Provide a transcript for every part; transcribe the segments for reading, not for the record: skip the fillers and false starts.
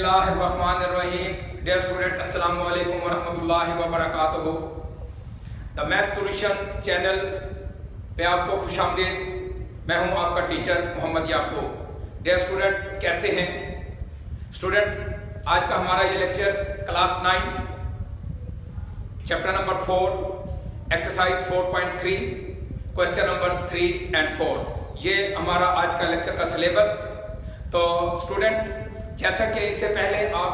बिस्मिल्लाहिर्रहमानिर्रहीम। Dear student, अस्सलाम वालेकुम वरहमतुल्लाहि वबरकातुहू। द मैथ सॉल्यूशन चैनल पे आपको खुशामदीद। मैं हूं आपका टीचर मोहम्मद याकूब। डियर स्टूडेंट, कैसे हैं स्टूडेंट? आज का हमारा ये lecture class 9 chapter number 4 exercise 4.3 question number 3 and 4, ये हमारा आज का लेक्चर का सिलेबस। तो स्टूडेंट, जैसा कि इससे पहले आप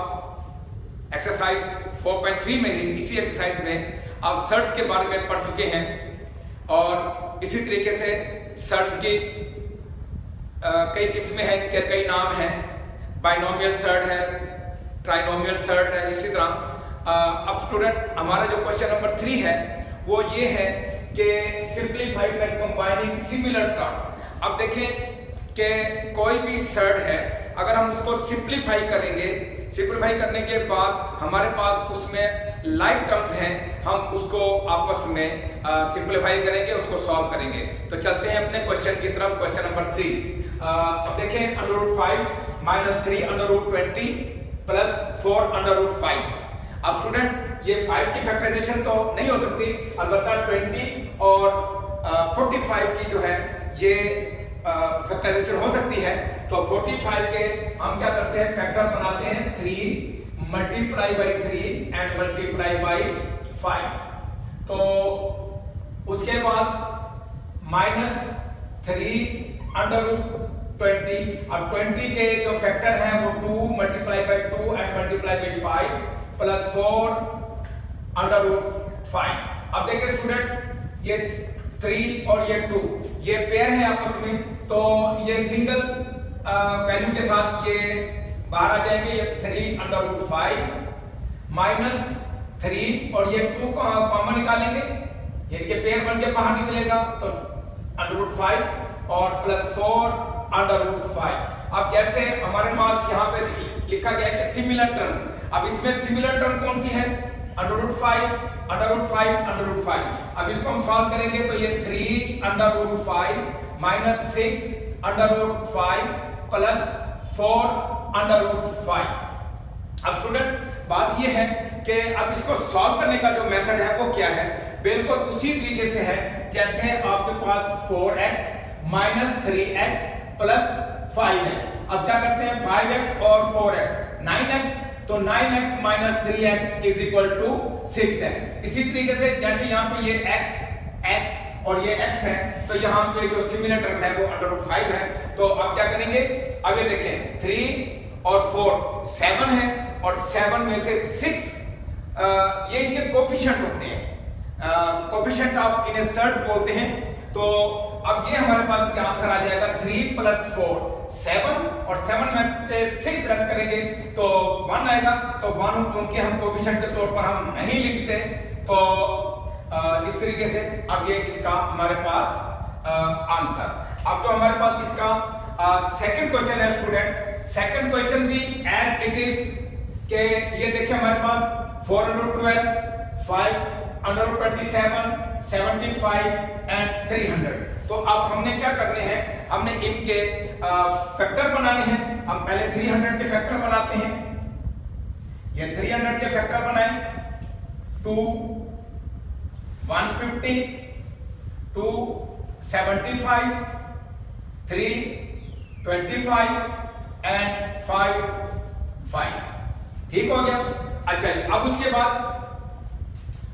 एक्सरसाइज 4.3 में ही इसी एक्सरसाइज में आप सर्ट्स के बारे में पढ़ चुके हैं और इसी तरीके से सर्ट्स की कई किस्में हैं, कई नाम हैं। बाइनोमियल सर्ट है, ट्राइनोमियल सर्ट है, इसी तरह। अब स्टूडेंट, हमारा जो क्वेश्चन नंबर 3 है वो ये है कि simplified by combining similar term. अब देखें कि कोई भी सर्ट है, अगर हम उसको सिंप्लीफाई करेंगे, सिंप्लीफाई करने के बाद हमारे पास उसमें लाइक टर्म्स हैं, हम उसको आपस में सिंप्लीफाई करेंगे, उसको सॉल्व करेंगे। तो चलते हैं अपने क्वेश्चन की तरफ। Question number 3। अब देखें, √5 - 3 √20 + 4 √5। अब स्टूडेंट, ये 5 की फैक्टराइजेशन तो नहीं हो सकती, अलबत्ता 20 और 45 की जो है ये फैक्टराइजेशन हो सकती है। तो 45 के हम क्या करते हैं, फैक्टर बनाते हैं 3 × 3 एंड × 5। तो उसके बाद -3 √20। अब 20 के जो फैक्टर हैं वो 2 × 2 एंड × 5 + 4 √5। अब देखिए स्टूडेंट, ये 3 और ये 2 ये पेयर है आपस में, तो ये सिंगल वैल्यू के साथ ये बाहर आ जाएंगे। ये 3 √5 -3 और ये 2 कॉमन निकालेंगे, ये इनके पेयर बन के बाहर निकलेगा, तो √5 और +4 √5। अब जैसे हमारे पास यहाँ पे लिखा गया है कि सिमिलर टर्म। अब इसमें सिमिलर टर्म कौन सी है? √5 √5। अब इसको हम सॉल्व करेंगे तो ये 3 √5 -6 √5 + 4 √5। अब स्टूडेंट, बात ये है कि अब इसको सॉल्व करने का जो मेथड है वो क्या है? बिल्कुल उसी तरीके से है जैसे आपके पास 4x - 3x + 5x। अब क्या करते हैं, 5x और 4x 9x, तो 9x - 3x = 6x। इसी तरीके से जैसे यहाँ पे ये x और ये x है, तो यहाँ पे जो सिमिलर टर्म है वो √5 है। तो अब क्या करेंगे, अब ये देखें 3 और 4 7 है, और 7 में से 6 ये इनके कोफिशिएंट होते हैं, कोफिशिएंट ऑफ इन्हें सर्ट बोलते हैं। तो अब ये हमारे पास क्या आंसर आ जाएगा, 3 + 4 7, और 7 में से 6 रस करेंगे तो 1 आएगा। तो 1 क्योंकि हम कोफिशिएंट के तौर पर हम नहीं लिखते, तो इस तरीके से अब ये इसका हमारे पास आंसर। अब जो हमारे पास इसका सेकंड क्वेश्चन है स्टूडेंट, सेकंड क्वेश्चन भी एज इट इज के ये देखिए हमारे पास 412 5 √27 75 एंड 300। तो अब हमने क्या करने हैं, हमने इनके फैक्टर बनाने हैं। हम पहले 300 के फैक्टर बनाते हैं। ये 300 के फैक्टर बनाए, 2 150 2 75 3 25 एंड 5 ठीक हो गया। अच्छा, अब उसके बाद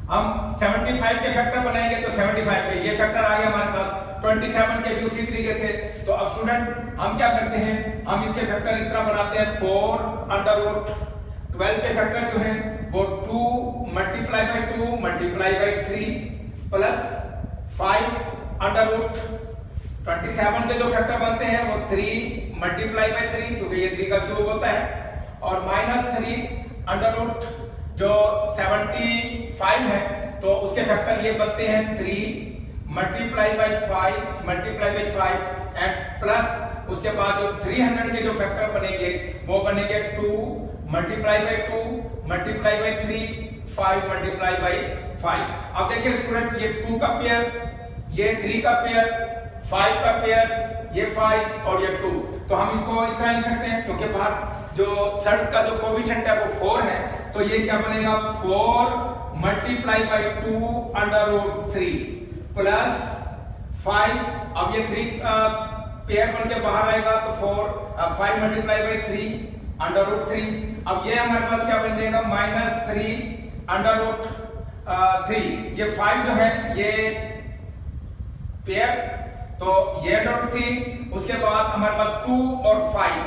हम 75 के फैक्टर बनाएंगे, तो 75 के ये फैक्टर आ गया हमारे पास, 27 के भी उसी तरीके से। तो अब स्टूडेंट हम क्या करते हैं, हम इसके फैक्टर इस तरह बनाते हैं, 4 √12 के फैक्टर जो है वो 2 × 2 × 3 + 5 √27 के जो फैक्टर बनते हैं वो 3 × 3 क्योंकि ये 3 का क्यूब होता है, और -3 जो 75 है तो उसके फैक्टर ये बनते हैं 3 × 5 एंड प्लस उसके बाद जो 300 के जो फैक्टर बनेंगे वो बनेंगे 2 × 2 × 3 5 × 5। अब देखिए स्टूडेंट, ये 2 का पेयर, ये 3 का पेयर, 5 का पेयर ये 5 और ये 2। तो हम इसको इस तरह लिख सकते हैं, क्योंकि बाहर जो सर्ट्स का जो कोफिशिएंट है वो 4 है, तो ये क्या बनेगा 4 multiply by 2 under root 3 plus 5। अब ये 3 पेयर बन के बाहर आएगा तो 5 मल्टीप्लाई बाई 3 अंडर रूट 3। अब ये हमारे पास क्या बन जाएगा -3 अंडर रूट 3। ये 5 जो है ये पेयर, तो ये डॉट थी, उसके बाद हमारे पास 2 और 5,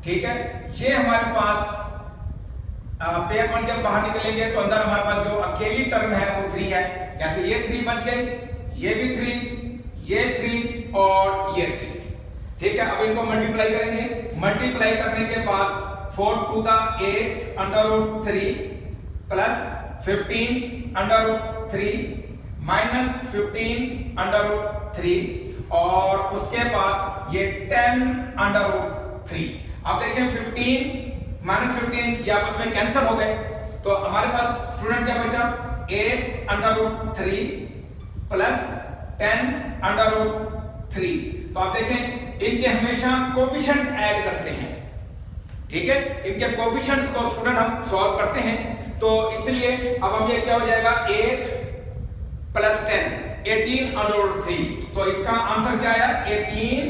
ठीक है। ये हमारे पास पेयर बन के बाहर निकलेंगे तो अंदर हमारे पास जो अकेली टर्म है वो 3 है। जैसे ये 3 बच गए, ये भी 3, ये 3 और ये 3, ठीक है। अब इनको मल्टीप्लाई करेंगे। मल्टीप्लाई करने के बाद 4 to the 8 under root 3 plus 15 under root 3 minus 15 under root 3 और उसके बाद ये 10 अंडर रूट 3। अब देखें 15 माइनस 15 ये आपस में कैंसिल हो गए, तो हमारे पास स्टूडेंट क्या बचा 8 under root 3 plus 10 under root 3। तो आप देखें इनके हमेशा कोफिशिएंट ऐड करते हैं, ठीक है। इनके कोफिशिएंट्स को स्टूडेंट हम सॉल्व करते हैं, तो इसलिए अब हम ये क्या हो जाएगा 8 प्लस 10 18 अंडर रूट 3। तो इसका आंसर क्या आया 18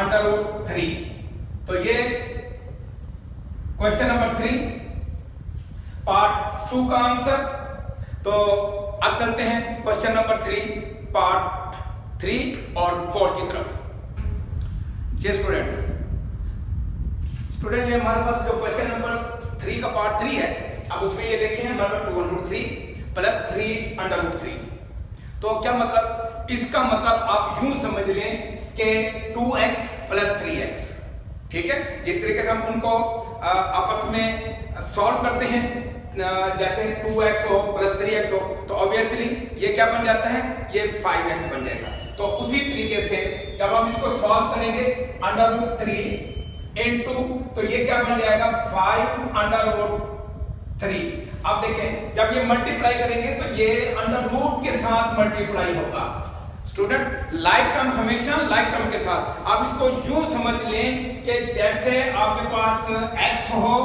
अंडर रूट 3। तो ये क्वेश्चन नंबर 3 पार्ट 2 का आंसर। तो अब चलते हैं क्वेश्चन नंबर 3 पार्ट 3 और 4 की तरफ। ये स्टूडेंट ये हमारे पास जो क्वेश्चन नंबर 3 का पार्ट 3 है, अब उसमें ये देखें हमारे पास 2 under root 3 plus 3 under root 3। तो क्या मतलब, इसका मतलब आप यूं समझ लें कि 2x प्लस 3x, ठीक है। जिस तरीके से हम उनको आपस में सॉल्व करते हैं, जैसे 2x हो प्लस 3x हो, तो ऑब्वियसली ये क्या बन जाता है ये 5x बन जाएगा। तो उसी तरीके से जब हम इसको सॉल्व करेंगे अंडर रूट 3 इनटू, तो ये क्या बन जाएगा 5 अंडर रूट 3। अब देखें जब ये मल्टीप्लाई करेंगे तो ये अंडर रूट के साथ मल्टीप्लाई होगा। स्टूडेंट लाइक टर्म हमेशा लाइक टर्म के साथ। आप इसको यूं समझ लें कि जैसे आपके पास x हो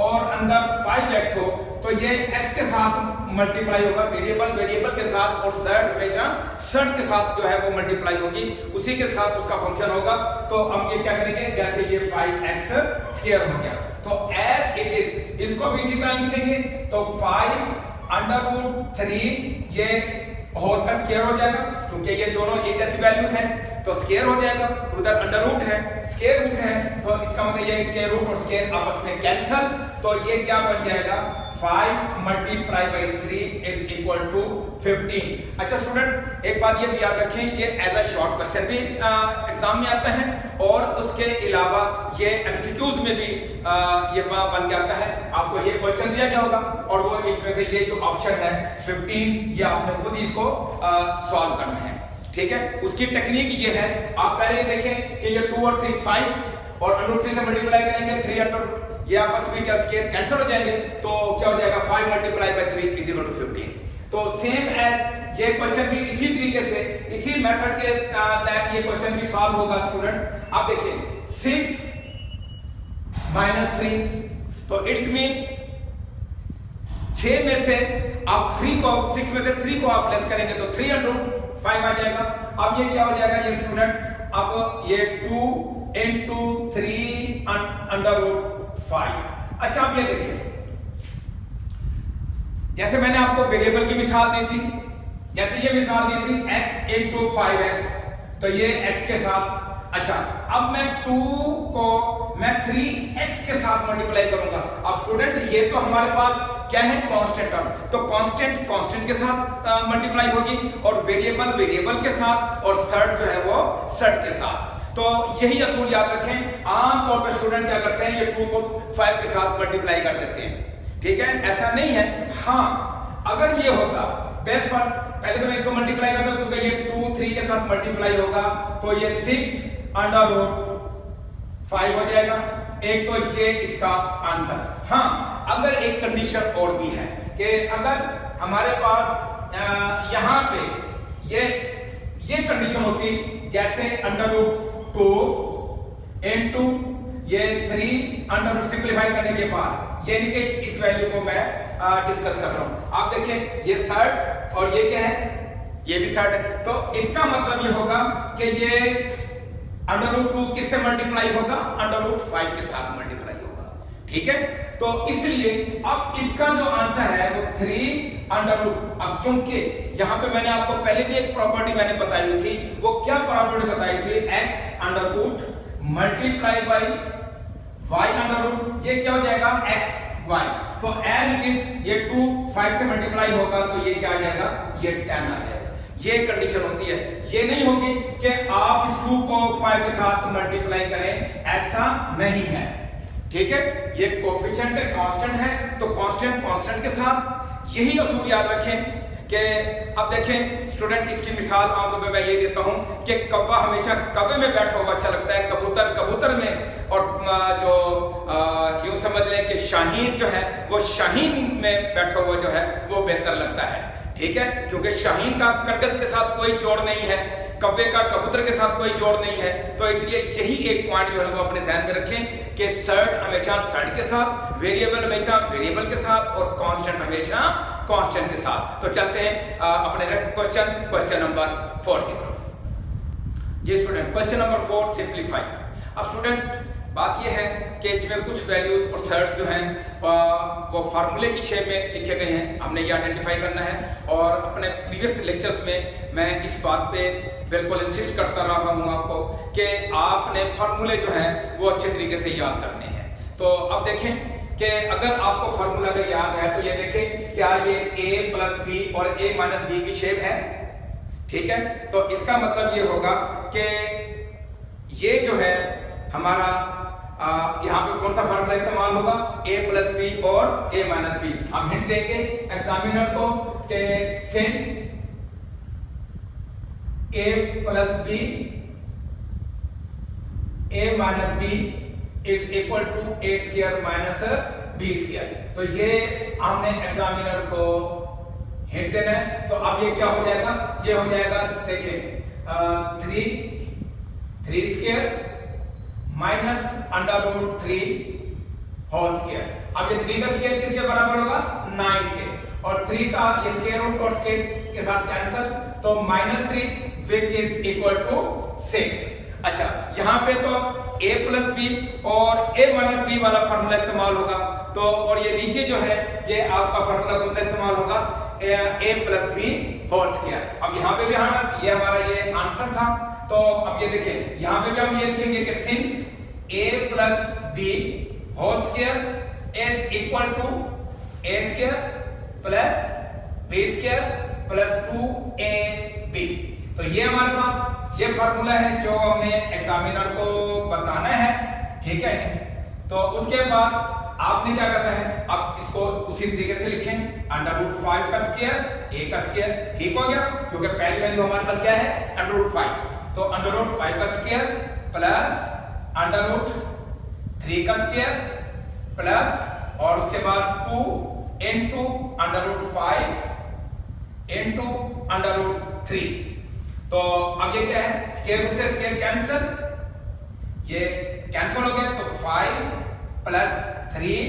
और अंदर 5x हो, तो ये x के साथ मल्टीप्लाई होगा वेरिएबल के साथ, और सर्ट हमेशा सर्ट के साथ जो है वो मल्टीप्लाई होगी, उसी के साथ उसका फंक्शन होगा। तो हम ये क्या करेंगे, जैसे ये 5x स्क्वायर हो गया, तो एज इट इज इसको भी इसी तरह लिखेंगे। तो 5 अंडर रूट 3 ये होल का स्क्वायर हो जाएगा, क्योंकि ये दोनों एक जैसी वैल्यूज हैं तो स्क्वायर हो जाएगा। उधर अंडर रूट है, स्क्वायर रूट है, तो इसका मतलब ये स्क्वायर रूट और स्क्वायर आपस में कैंसिल। तो ये क्या बन जाएगा 5 multiply by 3 is equal to 15। अच्छा स्टूडेंट एक बात ये भी याद रखें, ये एज अ शॉर्ट क्वेश्चन भी एग्जाम में आता है, और उसके अलावा ये एमसीक्यूज में भी ये बन के आता है। आपको ये क्वेश्चन दिया गया होगा और वो इसमें से ये जो ऑप्शन है 15, ये आपने खुद ही इसको सॉल्व करना है, ठीक है। उसकी टेक्निक ये है, आप पहले ये देखें कि ये 2 और 3 5 और अंडर 3 से मल्टीप्लाई करेंगे 3 अंडर, ये आपस में क्या स्क्वायर कैंसिल हो जाएंगे, तो क्या हो जाएगा 5 multiply by 3 is equal to 15। तो सेम एज ये क्वेश्चन भी इसी तरीके से इसी मेथड के तहत ये क्वेश्चन भी सॉल्व होगा स्टूडेंट। आप देखिए 6 माइनस 3, तो इट्स मीन 6 में से आप 3 को 6 में से 3 को आप लेस करेंगे तो 3 अंडर 5 आ जाएगा। अब ये क्या हो जाएगा ये स्टूडेंट, अब ये 2 into 3 अंडर रूट 5। अच्छा आप ये देखिए, जैसे मैंने आपको वेरिएबल की मिसाल दी थी, जैसे ये मिसाल दी थी x into 5x, तो ये x के साथ। अच्छा अब मैं 2 को मैं 3x के साथ मल्टीप्लाई करूंगा। अब स्टूडेंट ये तो हमारे पास क्या है कांस्टेंट टर्म, तो कांस्टेंट के साथ मल्टीप्लाई होगी, और वेरिएबल के साथ, और सर्ट जो है वो सर्ट के साथ। तो यही असूल याद रखें। आमतौर पर स्टूडेंट क्या करते हैं, ये 2 को 5 के साथ मल्टीप्लाई कर देते हैं, ठीक है, ऐसा नहीं है। हाँ अगर ये होता पहले तो मैं इसको मल्टीप्लाई करता हूं, क्योंकि ये 2 3 के साथ मल्टीप्लाई होगा, तो ये 6 अंडर रूट 5 हो जाएगा। एक तो ये इसका आंसर। हाँ अगर एक कंडीशन और भी है कि अगर हमारे पास यहाँ पे ये कंडीशन होती, जैसे अंडर रूट 2 इनटू ये 3 अंडर रूट सिंप्लीफाई करने के बाद यानी कि इस वैल्यू को मैं डिस्कस कर रहा हूं। आप देखें ये सर्ट और ये क्या है, ये भी सर्ट है। तो इसका मतलब ये होगा कि ये अंडर रूट 2 किससे मल्टीप्लाई होगा, अंडर रूट 5 के साथ मल्टीप्लाई होगा। ठीक है, तो इसलिए अब इसका जो आंसर है वो 3 अंडर रूट। अब चूंकि यहां पे मैंने आपको पहले भी एक प्रॉपर्टी मैंने बताई हुई थी, वो क्या प्रॉपर्टी बताई थी, x under root multiply by y under root, ये क्या हो जाएगा x y। तो एज इट इज ये 2 5 से मल्टीप्लाई होगा तो ये क्या आ जाएगा, ये 10 आ जाएगा। ये कंडीशन होती है, ये नहीं होगी कि आप इस 2 को 5 के साथ मल्टीप्लाई करें, ऐसा नहीं है। ठीक है, ये कोफिशिएंट है, कांस्टेंट है, तो कांस्टेंट कांस्टेंट के साथ यही असूल याद रखें कि अब देखें स्टूडेंट, इसकी मिसाल आमतौर पे मैं ये देता हूं कि कौवा हमेशा कब्बे में बैठा हुआ अच्छा लगता है, कबूतर कबूतर में, और जो यूं समझ लें कि शाहीन जो है वो शाहीन में बैठा हुआ जो है वो बेहतर लगता है। ठीक है, क्योंकि शाहीन का करकस के साथ कोई जोड़ नहीं है, कौवे का कबूतर के साथ कोई जोड़ नहीं है। तो इसलिए यही एक पॉइंट जो है वो अपने ध्यान में रखें कि सर्ट हमेशा सर्ट के साथ, वेरिएबल हमेशा वेरिएबल के साथ, और कांस्टेंट हमेशा कांस्टेंट के साथ। तो चलते हैं अपने नेक्स्ट क्वेश्चन नंबर 4 की तरफ। जी स्टूडेंट, क्वेश्चन नंबर 4 सिंप्लीफाई। अब स्टूडेंट बात यह है कि इसमें कुछ वैल्यूज और सर्ट जो हैं वो फार्मूले की शेप में लिखे गए हैं, हमने ये आइडेंटिफाई करना है। और अपने प्रीवियस लेक्चर्स में मैं इस बात पे बिल्कुल इंसिस्ट करता रहा हूँ आपको कि आपने फार्मूले जो हैं वो अच्छे तरीके से याद करने हैं। तो अब देखें कि अगर आपको फार्मूला अगर याद है तो ये देखें, क्या ये a प्लस बी और a माइनस बी की शेप है। ठीक है, तो इसका मतलब ये होगा कि ये जो है हमारा यहाँ पे कौन सा फार्मूला इस्तेमाल होगा, a प्लस बी और a माइनस बी। हम हिंट देंगे एग्जामिनर को कि since a plus B a minus B is equal to a square minus b square. तो ये हमने एग्जामिनर को हिंट देना है। तो अब ये क्या हो जाएगा, ये हो जाएगा देखिए 3 square minus under root 3 whole square. अब ये 3 का स्क्वायर किसके बराबर होगा, 9 के, और 3 का ये स्क्वायर रूट और स्क्वायर के साथ कैंसिल, तो -3 विच इज इक्वल टू 6। अच्छा, यहाँ पे तो a प्लस बी और a माइनस बी वाला फार्मूला इस्तेमाल होगा। तो और ये नीचे जो है ये आपका फार्मूला कौन सा इस्तेमाल होगा, a plus B whole square. अब यहाँ पे भी ये हमारा ये आंसर था। तो अब ये देखें, यहाँ पे भी हम ये लिखेंगे कि since a plus B whole square is equal to a square plus b square plus 2ab। तो ये हमारे पास ये फार्मूला है जो हमने एग्जामिनर को बताना है। ठीक है, तो उसके बाद आपने क्या करना है, अब इसको उसी तरीके से लिखें, अंडर रूट 5 का स्क्वायर a का स्क्वायर। ठीक हो गया, क्योंकि पहली वैल्यू हमारे पास क्या है, अंडर रूट 5। तो अंडर रूट 5 का स्क्वायर प्लस अंडर रूट 3 का स्क्वायर प्लस और उसके बाद 2 into under root 5 into under root 3। तो अब ये क्या है, स्क्वायर रूट से स्क्वायर कैंसिल, ये कैंसिल हो गया, तो 5 प्लस 3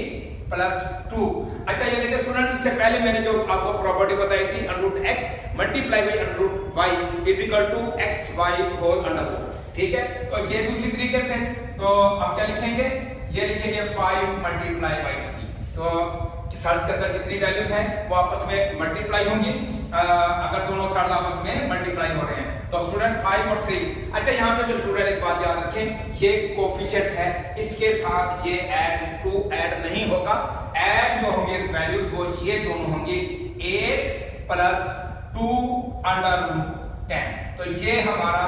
प्लस 2। अच्छा, ये देखिए स्टूडेंट, इससे पहले मैंने जो आपको प्रॉपर्टी बताई थी, under root x multiply by under root y is equal to xy whole under root. ठीक है, तो ये भी उसी तरीके से, तो अब क्या लिखेंगे, ये लिखेंगे 5 मल्टीप्लाई बाई 3। तो सर्च के अंदर जितनी वैल्यूज हैं वो आपस में मल्टीप्लाई होंगी, अगर दोनों सर्च आपस में मल्टीप्लाई हो रहे हैं। तो स्टूडेंट 5 और 3। अच्छा, यहाँ पे भी स्टूडेंट एक बात याद रखें, ये कोफिशिएंट है, इसके साथ ये ऐड नहीं होगा। ऐड जो होंगे वैल्यूज वो ये दोनों होंगे 8 प्लस 2 अंडर रूट 10। तो ये हमारा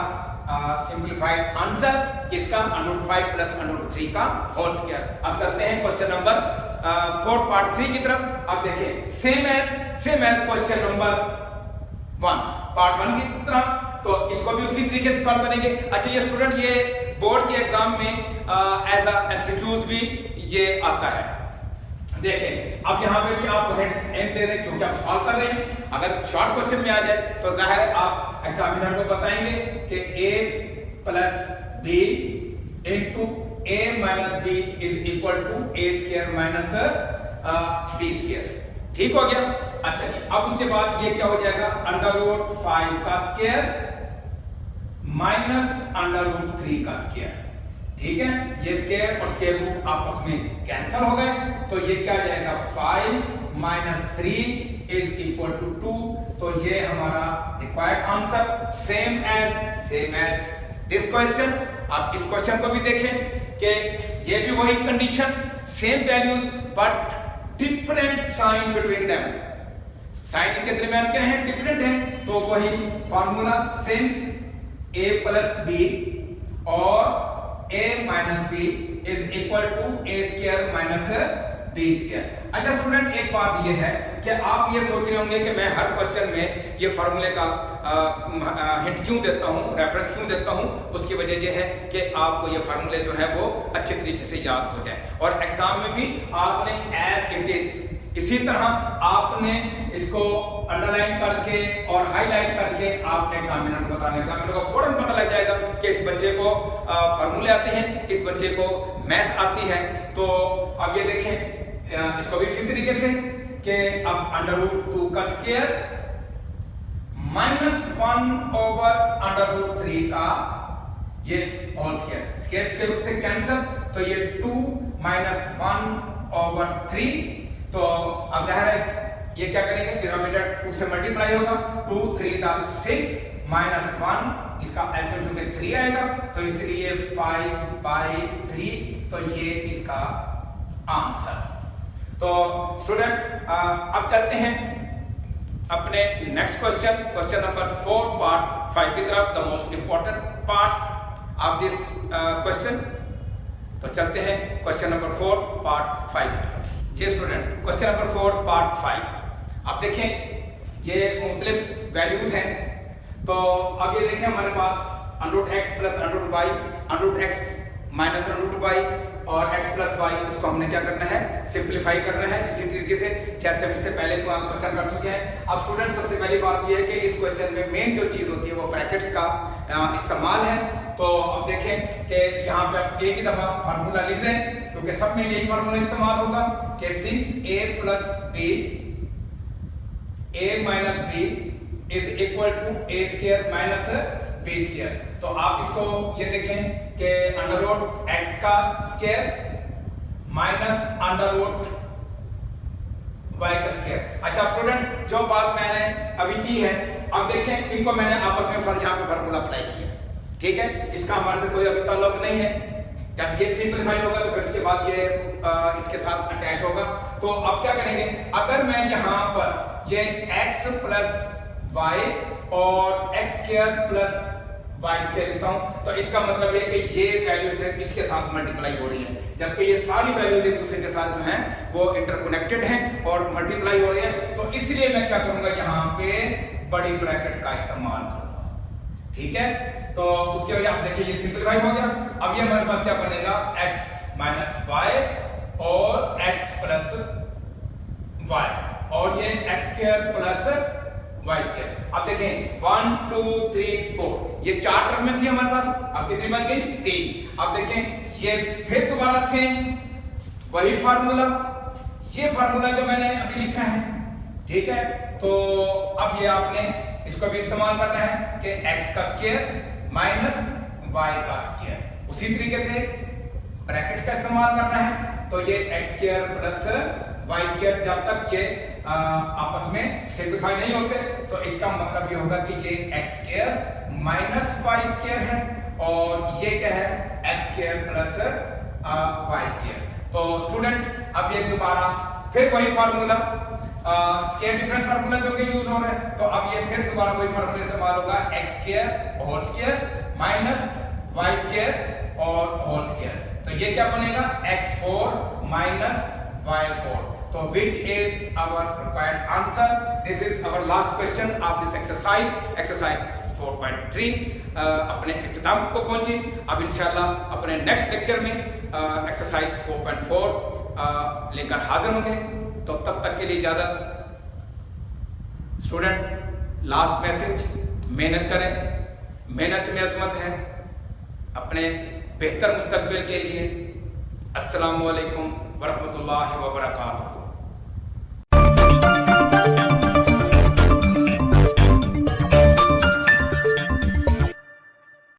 सिंप्लीफाइड आंसर किसका, under root 5 plus under root 3 का होल स्क्वायर। अब चलते हैं क्वेश्चन नंबर 4 पार्ट 3 की तरफ। अब देखें same as question number 1 part 1 की तरह, तो इसको भी उसी तरीके से सॉल्व करेंगे। अच्छा, ये स्टूडेंट ये बोर्ड के एग्जाम में एज अ एमसीक्यूज भी ये आता है। देखें, अब यहाँ पे भी आप एंड दे दें क्योंकि आप सॉल्व कर रहे हैं। अगर शॉर्ट क्वेश्चन में आ जाए तो जाहिर आप एग्जामिनर को बताएंगे कि a plus B into A minus B is equal to A square minus B square. ठीक हो गया। अच्छा जी, अब उसके बाद ये क्या हो जाएगा, अंडर रूट 5 का स्क्वायर माइनस अंडर रूट 3 का स्क्वायर। ठीक है, ये स्क्वायर और स्क्वायर रूट आपस में कैंसिल हो गए, तो ये क्या आ जाएगा 5 माइनस 3 इज इक्वल टू 2। तो ये हमारा required answer same as this question. आप इस क्वेश्चन को भी देखें कि ये भी वही condition, same values but different sign between them. Sign इनके दरमियान क्या है, डिफरेंट है। तो वही formula since a plus B और a minus B is equal to a square minus B square. अच्छा स्टूडेंट, एक बात ये है कि आप ये सोच रहे होंगे कि मैं हर क्वेश्चन में ये फार्मूले का हिंट क्यों देता हूँ, रेफरेंस क्यों देता हूँ। उसकी वजह ये है कि आपको ये फार्मूले जो है वो अच्छे तरीके से याद हो जाए और एग्जाम में भी आपने एज इट इज इसी तरह आपने इसको अंडरलाइन करके और हाईलाइट करके आपने एग्जामिनर को बताना। एग्जामिनर को फौरन पता लग जाएगा कि इस बच्चे को फार्मूले आते हैं, इस बच्चे को मैथ आती है। तो अब ये देखें इसको भी इसी तरीके से कि अब अंडर रूट 2 का square minus 1 over under root 3 का ये होल स्क्वायर, स्क्वायर रूट से कैंसिल, तो ये 2 माइनस 1 ओवर 3। तो अब जाहिर है ये क्या करेंगे, डिनोमिनेटर 2 से मल्टीप्लाई होगा, 2 3 दा 6 माइनस 1 इसका एलसीएम जो कि 3 आएगा, तो इसलिए 5/3। तो ये इसका आंसर। तो स्टूडेंट अब चलते हैं अपने next question, question number 4 part 5 की तरफ, the most important part of this question. तो चलते हैं क्वेश्चन नंबर 4 पार्ट 5 की तरफ। ये स्टूडेंट क्वेश्चन नंबर 4 पार्ट 5, अब देखें ये मुख्तलिफ वैल्यूज हैं। तो अब ये देखें हमारे पास under x plus under y, under x minus under y और x प्लस y, इसको हमने क्या करना है, सिंप्लीफाई करना है इसी तरीके से जैसे हम इससे पहले क्वेश्चन कर चुके हैं। अब स्टूडेंट सबसे पहली बात यह है कि इस क्वेश्चन में मेन जो चीज होती है वो ब्रैकेट्स का इस्तेमाल है। तो अब देखें कि यहाँ पे आप एक ही दफा फार्मूला लिख दें क्योंकि सब में यही फार्मूला इस्तेमाल होगा कि since a plus B a minus B is equal to a square minus B square. तो आप इसको ये देखें कि अंडर रूट x का square minus under root y का स्क्वायर। अच्छा स्टूडेंट, जो बात मैंने अभी की है, अब देखें इनको मैंने आपस में यहाँ पे फार्मूला अप्लाई किया, ठीक है, इसका हमारे से कोई अभी ताल्लुक नहीं है। जब ये सिंपलीफाई होगा तो फिर उसके बाद ये इसके साथ अटैच होगा। तो अब क्या करेंगे, अगर मैं यहाँ पर ये x प्लस वाई और x square plus Y square लिखता हूँ, तो इसका मतलब है कि ये वैल्यू से इसके साथ मल्टीप्लाई हो रही है, जबकि ये सारी वैल्यूज एक दूसरे के साथ जो हैं वो इंटरकनेक्टेड हैं और मल्टीप्लाई हो रही है। तो इसलिए मैं क्या करूंगा, यहाँ पे बड़ी ब्रैकेट का इस्तेमाल करूंगा, ठीक है। तो उसके वजह आप देखिए ये सिंपलीफाई हो गया। अब ये हमारे पास क्या बनेगा, x माइनस वाई और x प्लस वाई और ये x square plus Y square. अब देखें 1 2 3 4 ये 4 टर्म में थी हमारे पास, अब कितनी बच गई, 3। अब देखें ये फिर दोबारा सेम वही फार्मूला, ये फार्मूला जो मैंने अभी लिखा है, ठीक है। तो अब ये आपने इसको भी इस्तेमाल करना है कि x का स्क्वायर माइनस y का स्क्वायर, उसी तरीके से ब्रैकेट का इस्तेमाल करना है। तो ये x square plus y square, जब तक ये आपस में सिंप्लीफाई नहीं होते तो इसका मतलब ये होगा कि ये x square minus y square है और ये क्या है, x square plus y square. तो स्टूडेंट अब ये दोबारा फिर वही फार्मूला, स्क्वायर डिफरेंस फार्मूला जो कि यूज हो रहा है, तो अब ये फिर दोबारा वही फार्मूला इस्तेमाल होगा, x square whole square minus y square और होल स्क्वायर। तो ये क्या बनेगा, x4 माइनस y4। तो which is our required answer? This is our last question of this exercise, exercise 4.3 अपने इख्तिताम को पहुंची। अब इंशाल्लाह अपने नेक्स्ट लेक्चर में एक्सरसाइज 4.4 लेकर हाजिर होंगे। तो तब तक के लिए इजाजत। स्टूडेंट लास्ट मैसेज, मेहनत करें, मेहनत में अजमत है, अपने बेहतर मुस्तकबिल के लिए। अस्सलामु अलैकुम वरहमतुल्लाहि व बरकातुहू।